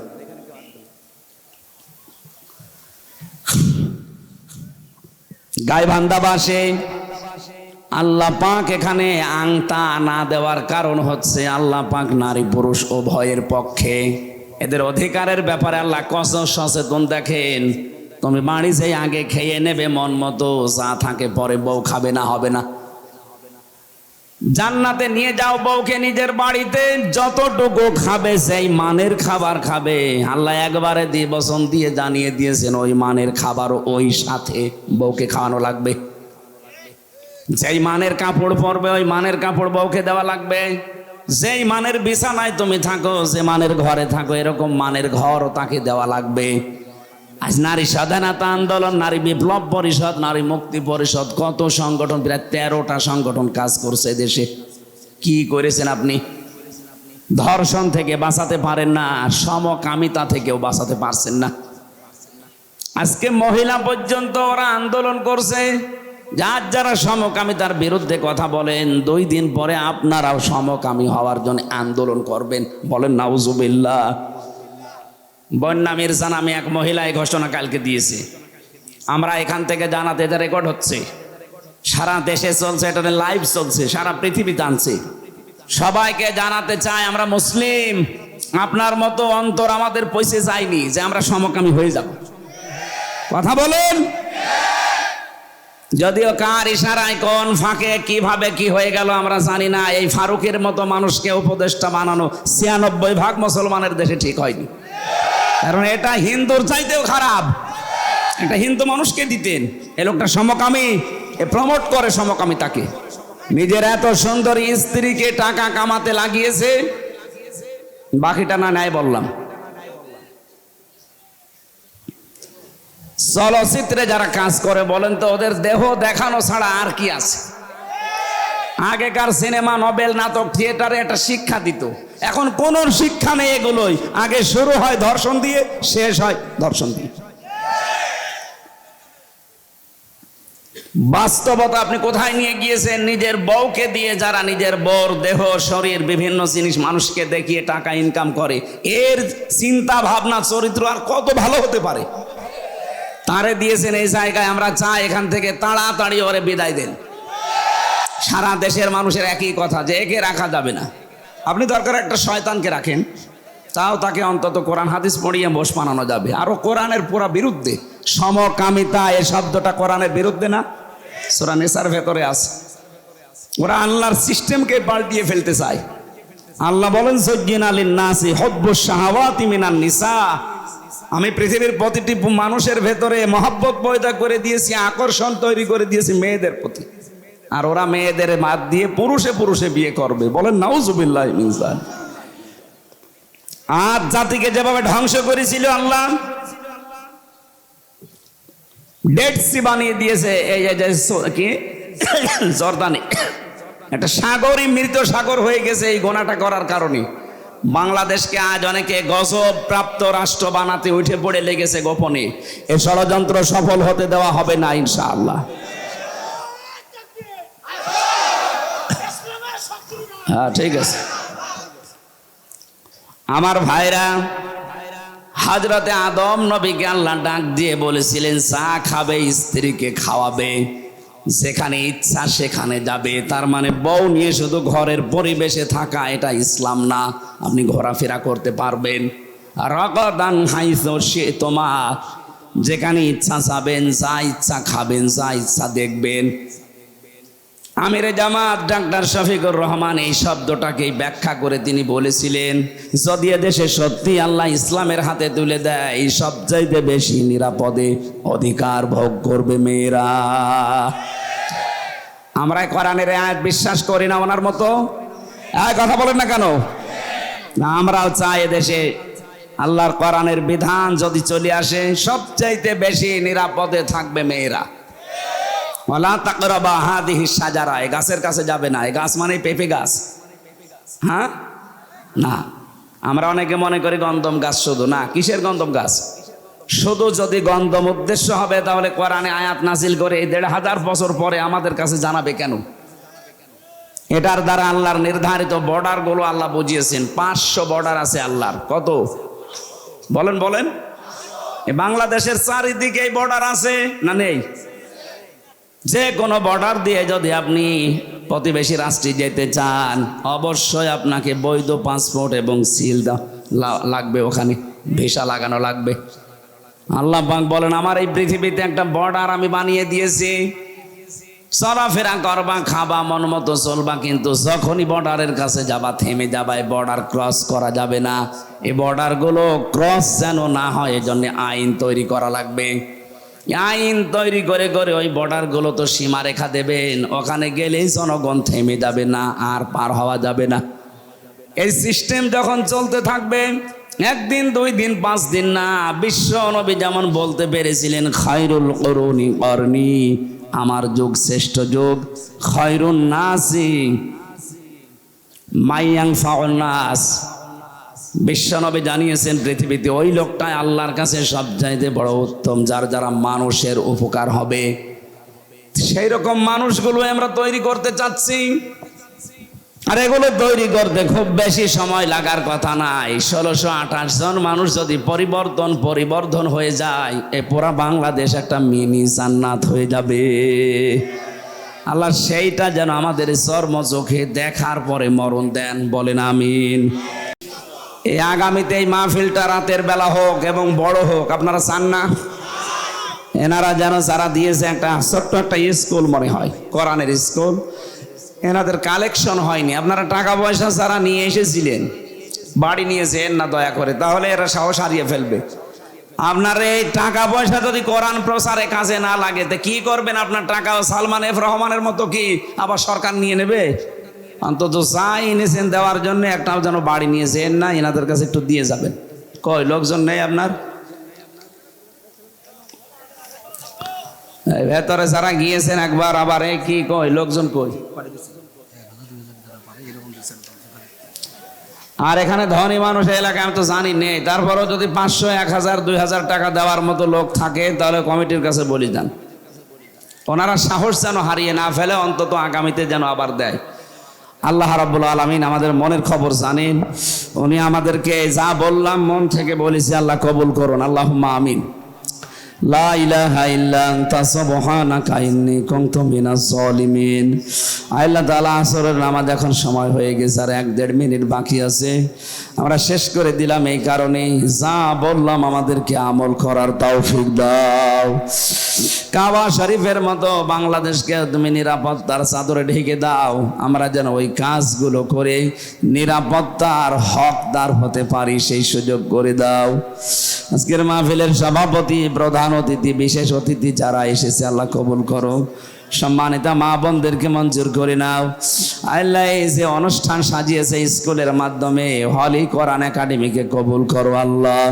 গাইবান্ধা বাসে আল্লাহ পাক এখানে আংতা না দেওয়ার কারণ হচ্ছে আল্লাহ পাক নারী পুরুষ উভয়ের পক্ষে। এদের অধিকারের ব্যাপারে আল্লাহ কত সচেতন দেখেন। তুমি বাড়ি যেই আগে খেয়ে নেবে মন মতো, যা থাকে পরে বউ খাবে না, হবে না। জান্নাতে নিয়ে যাও বউকে নিজের বাড়িতে, যতটুকু খাবে সেই মানের খাবার খাবে। আল্লাহ একবারে দিয়ে বচন দিয়ে জানিয়ে দিয়েছেন ওই মানের খাবার ওই সাথে বউকে খাওয়ানো লাগবে। যেই মানের কাপড় পরবে ওই মানের কাপড় বউকে দেওয়া লাগবে। যেই মানের বিছানায় তুমি থাকো, যে মানের ঘরে থাকো, এরকম মানের ঘর তাকে দেওয়া লাগবে। আজ নারী স্বাধীনতা আন্দোলন, নারী বিপ্লব পরিষদ, নারী মুক্তি পরিষদ, কত সংগঠন, প্রায় 13টা সংগঠন কাজ করছে দেশে। কি করেছেন আপনি? ধর্ষণ থেকে বাঁচাতে পারেন না, সমকামিতা থেকেও বাঁচাতে পারছেন না। আজকে মহিলা পর্যন্ত ওরা আন্দোলন করছে। যারা সমকামিতার বিরুদ্ধে কথা বলেন, 2 দিন পরে আপনারাও সমকামী হওয়ার জন্য আন্দোলন করবেন। বলেন নাউজুবিল্লাহ। বন্যা মির্জা নামে এক মহিলা এই ঘোষণা কালকে দিয়েছে। আমরা এখান থেকে জানাতে, এটা রেকর্ড হচ্ছে, সারা দেশে চলছে, এটা লাইভ চলছে, সারা পৃথিবী টানছে। সবাইকে জানাতে চাই আমরা মুসলিম, আপনার মতো অন্তর আমাদের পয়সা যায়নি যে আমরা সমকামী হয়ে যাব। কথা বলেন। যদিও কার ইশারায় কোন ফাঁকে কিভাবে কি হয়ে গেল আমরা জানি না। এই ফারুকের মতো মানুষকে উপদেষ্টা বানানো 96% মুসলমানের দেশে ঠিক হয়নি, কারণ এটা হিন্দুর চাইতেও খারাপ। একটা হিন্দু মানুষকে দিতেন, এ লোকটা সমকামী, এ প্রমোট করে সমকামিতাকে। নিজের এত সুন্দর স্ত্রীকে টাকা কামাতে লাগিয়েছে, বাকিটা না নাই বললাম। চলচ্চিত্রে যারা কাজ করে বলেন তো, ওদের দেহ দেখানো ছাড়া আর কি আছে? আগেকার সিনেমা, নোবেল, নাটক, থিয়েটারে একটা শিক্ষা দিত। এখন কোন শিক্ষা নেই এগুলোই। আগে শুরু হয় ধর্ষণ দিয়ে, শেষ হয় ধর্ষণ দিয়ে। বাস্তবতা আপনি কোথায় নিয়ে গিয়েছেন? নিজের বউকে দিয়ে যারা নিজের বউর দেহ, শরীর, বিভিন্ন জিনিস মানুষকে দেখিয়ে টাকা ইনকাম করে, এর চিন্তা ভাবনা, চরিত্র আর কত ভালো হতে পারে? তারে দিয়েছেন এই জায়গায়। আমরা চাই এখান থেকে তাড়াতাড়ি ওরে বিদায় দেন। সারা দেশের মানুষের একই কথা যে একে রাখা যাবে না। আপনি দরকার একটা শয়তানকে রাখেন, তাও তাকে অন্তত কোরআন হাদিস পড়িয়ে বশ বানানো যাবে। আরো কোরআনের পুরা বিরুদ্ধে সমকামিতা, এই শব্দটা কোরআনের বিরুদ্ধে না? সূরা নিসার ভেতরে আছে। ওরা আল্লাহর সিস্টেমকে পাল্টিয়ে ফেলতে চায়। আল্লাহ বলেন যুজ্জিনা লিন-নাসি হুব্বুশ শাহাওয়াতি মিনান নিসা, আমি পৃথিবীর প্রতিটি মানুষের ভেতরে মহব্বত পয়দা করে দিয়েছি, আকর্ষণ তৈরি করে দিয়েছি মেয়েদের প্রতি। আর ওরা মেয়েদের বাদ দিয়ে পুরুষে পুরুষে বিয়ে করবে। বলেন নাউজুবিল্লাহ মিন যালিক। আজ জাতিকে যেভাবে ধ্বংস করেছিল আল্লাহ, ডেড সি বানিয়ে দিয়েছে। এই যে কি জর্দানে একটা সাগরই মৃত সাগর হয়ে গেছে এই গোনাটা করার কারণে। বাংলাদেশকে আজ অনেকে গজব প্রাপ্ত রাষ্ট্র বানাতে উঠে পড়ে লেগেছে গোপনে। এ ষড়যন্ত্র সফল হতে দেওয়া হবে না ইনশাআল্লাহ। হ্যাঁ, ঠিক আছে। আমার ভাইরা, হযরতে আদম নবীকে আল্লাহ ডাক দিয়ে বলেছিলেন চা খাবে, স্ত্রীকে খাওয়াবে, যেখানে ইচ্ছা সেখানে যাবে। তার মানে বউ নিয়ে শুধু ঘরের পরিবেশে থাকা এটা ইসলাম না। আপনি ঘোরাফেরা করতে পারবেন। রাগাদান হাইসু শি'তুমা, যেখানে ইচ্ছা যাবেন, যা ইচ্ছা খাবেন, যা ইচ্ছা দেখবেন। আমিরে জামাত ডাক্তার শফিকুর রহমান এই শব্দটাকেই ব্যাখ্যা করে তিনি বলেছিলেন, যদি এদেশে সত্যি আল্লাহ ইসলামের হাতে তুলে দেয়, এই সবচাইতে বেশি নিরাপদে অধিকার ভোগ করবে মেয়েরা। আমরা কোরআনের আয়াত বিশ্বাস করি না ওনার মতো? কথা বলেন না কেন? আমরাও চাই এদেশে আল্লাহর কোরআনের বিধান যদি চলে আসে, সবচাইতে বেশি নিরাপদে থাকবে মেয়েরা। ওয়ালা তাকরাবা হাদিহি শাজারা, এই গাছের কাছে যাবে না। এই গাছ মানে পেঁপে গাছ, হ্যাঁ না। আমরা অনেকে মনে করি গন্ধম গাছ, শুধু না। কিসের গন্ধম গাছ? শুধু যদি গন্ধম উদ্দেশ্য হবে, তাহলে কোরআনে আয়াত নাজিল করে ১৫০০ বছর পরে আমাদের কাছে জানাবে কেন? এটার দ্বারা আল্লাহর নির্ধারিত বর্ডার গুলো আল্লাহ বুঝিয়েছেন। ৫০০ বর্ডার আছে আল্লাহর। কত বলেন বলেন? বাংলাদেশের চারিদিকে বর্ডার আছে না নেই? যে কোনো বর্ডার দিয়ে যদি আপনি প্রতিবেশী রাষ্ট্রে যেতে চান, অবশ্যই আপনাকে বৈধ পাসপোর্ট এবং সিল লাগবে, ওখানে ভিসা লাগানো লাগবে। আল্লাহ পাক বলেন, আমার এই পৃথিবীতে একটা বর্ডার আমি বানিয়ে দিয়েছি। চলাফেরা করবা, খাবা, মন মতো চলবা, কিন্তু যখনই বর্ডারের কাছে যাবা থেমে যাবা। এই বর্ডার ক্রস করা যাবে না। এই বর্ডারগুলো ক্রস যেন না হয়, এই জন্য আইন তৈরি করা লাগবে। আইন তৈরি করে করে ওই বর্ডারগুলো তো সীমারেখা দেবেন, ওখানে গেলেই জনগণ থেমে যাবে না, আর পার হওয়া যাবে না। এই সিস্টেম যখন চলতে থাকবে, 1 দিন 2 দিন 5 দিন না, বিশ্ব নবী যেমন বলতে পেরেছিলেন, খায়রুল কুরুনি করনি, আমার যুগ শ্রেষ্ঠ যুগ। খায়রুন নাসি মাইয়ানফাউন নাস, বিশ্বনবী জানিয়েছেন পৃথিবীতে ওই লোকটাই আল্লাহর কাছে সবচাইতে বড় উত্তম, যার দ্বারা মানুষের উপকার হবে। সেই রকম মানুষগুলো আমরা তৈরি করতে চাচ্ছি। আর এগুলো তৈরি করতে খুব বেশি সময় লাগার কথা নাই। 1628 জন মানুষ যদি পরিবর্ধন হয়ে যায়, এ পুরা বাংলাদেশ একটা মিনি জান্নাত হয়ে যাবে। আল্লাহ সেইটা যেন আমাদের চর্ম চোখে দেখার পরে মরণ দেন, বলেন আমিন। এই আগামীতে এই মাহফিলটা রাতের বেলা হোক এবং বড় হোক, আপনারা চান না? এনারা যেন যারা দিয়েছে একটা ছোট্ট একটা স্কুল, মনে হয় কোরআনের স্কুল, এনাদের কালেকশন হয়নি। আপনারা টাকা পয়সা যারা নিয়ে এসেছিলেন, বাড়ি নিয়েছেন না দয়া করে, তাহলে এরা সাহস হারিয়ে ফেলবে। আপনার এই টাকা পয়সা যদি কোরআন প্রচারে কাজে না লাগে, তো কি করবেন? আপনার টাকা সালমান এফ রহমানের মতো কি আবার সরকার নিয়ে নেবে? অন্তত যা এনেছেন দেওয়ার জন্য একটাও যেন বাড়ি নিয়েছেন না, এনাদের কাছে একটু দিয়ে যাবেন। কই লোকজন নেই আপনার ভেতরে? যারা গিয়েছেন একবার, আবার কি কই লোকজন কই? আর এখানে ধনী মানুষ এলাকায় আমি তো জানি নেই, তারপরেও যদি 500, 1000, 2000 টাকা দেওয়ার মতো লোক থাকে, তাহলে কমিটির কাছে বলি যান। ওনারা সাহস যেন হারিয়ে না ফেলে, অন্তত আগামীতে যেন আবার দেয়। আল্লাহ রাব্বুল আলামিন আমাদের মনের খবর জানেন। উনি আমাদেরকে যা বললাম মন থেকে বলেছি, আল্লাহ কবুল করুন, আল্লাহুম্মা আমিন। লা ইলাহা ইল্লা আনতা সুবহানাকা ইন্নী কুনতু মিনাজ জালিমিন। আল্লাহ তাআলা আসরের নামাজ এখন সময় হয়ে গেছে, আর 1-1.5 মিনিট বাকি আছে। আমরা শেষ করে দিলাম এই কারণে, যা বললাম আমাদেরকে আমল করার তৌফিক দাও। কাবা শরীফের মতো বাংলাদেশকে তুমি নিরাপত্তার চাদরে ঢেকে দাও, আমরা যেন ওই কাজগুলো করে নিরাপত্তার হকদার হতে পারি, সেই সুযোগ করে দাও। আজকের মাহফিলের সভাপতি, প্রধান অতিথি, বিশেষ অতিথি যারা এসেছে, আল্লাহ কবুল করো। সম্মানিতা মা বোনদেরকে মঞ্জুর করে নাও। আল্লাহ এই যে অনুষ্ঠান সাজিয়েছে স্কুলের মাধ্যমে, হলি কোরআন একাডেমিকে কবুল করো। আল্লাহ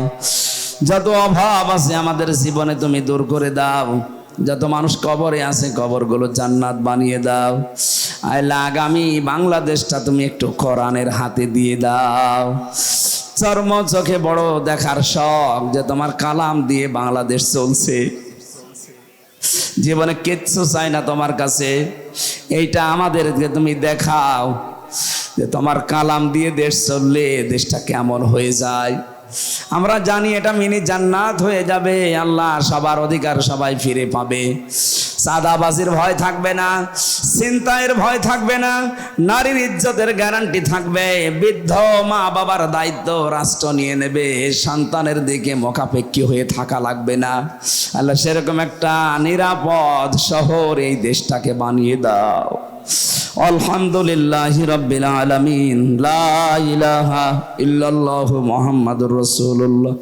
যত অভাব আছে আমাদের জীবনে তুমি দূর করে দাও। যত মানুষ কবরে আছে, কবরগুলো জান্নাত বানিয়ে দাও। আল্লাহ আগামী বাংলাদেশটা তুমি একটু কোরআনের হাতে দিয়ে দাও। চর্ম চোখে বড় দেখার শখ যে তোমার কালাম দিয়ে বাংলাদেশ চলছে, জীবনে কিচ্ছু চাই না তোমার কাছে, এইটা আমাদেরকে তুমি দেখাও যে তোমার কালাম দিয়ে দেশ চললে দেশটা কেমন হয়ে যায়। আমরা জানি এটা মিনি জান্নাত হয়ে যাবে, আল্লাহ সবার অধিকার সবাই ফিরে পাবে, সাদাবাজির ভয় থাকবে না, ছিনতাইয়ের ভয় থাকবে না, নারীর ইজ্জতের গ্যারান্টি থাকবে, বৃদ্ধ মা বাবার দায়িত্ব রাষ্ট্র নিয়ে নেবে, সন্তানের দিকে মুখাপেক্ষী হয়ে থাকা লাগবে না। আল্লাহ সেরকম একটা নিরাপদ শহর এই দেশটাকে বানিয়ে দাও। আলহামদুলিল্লাহি রাব্বিল আলামিন, লা ইলাহা ইল্লাল্লাহু মুহাম্মাদুর রাসূলুল্লাহ।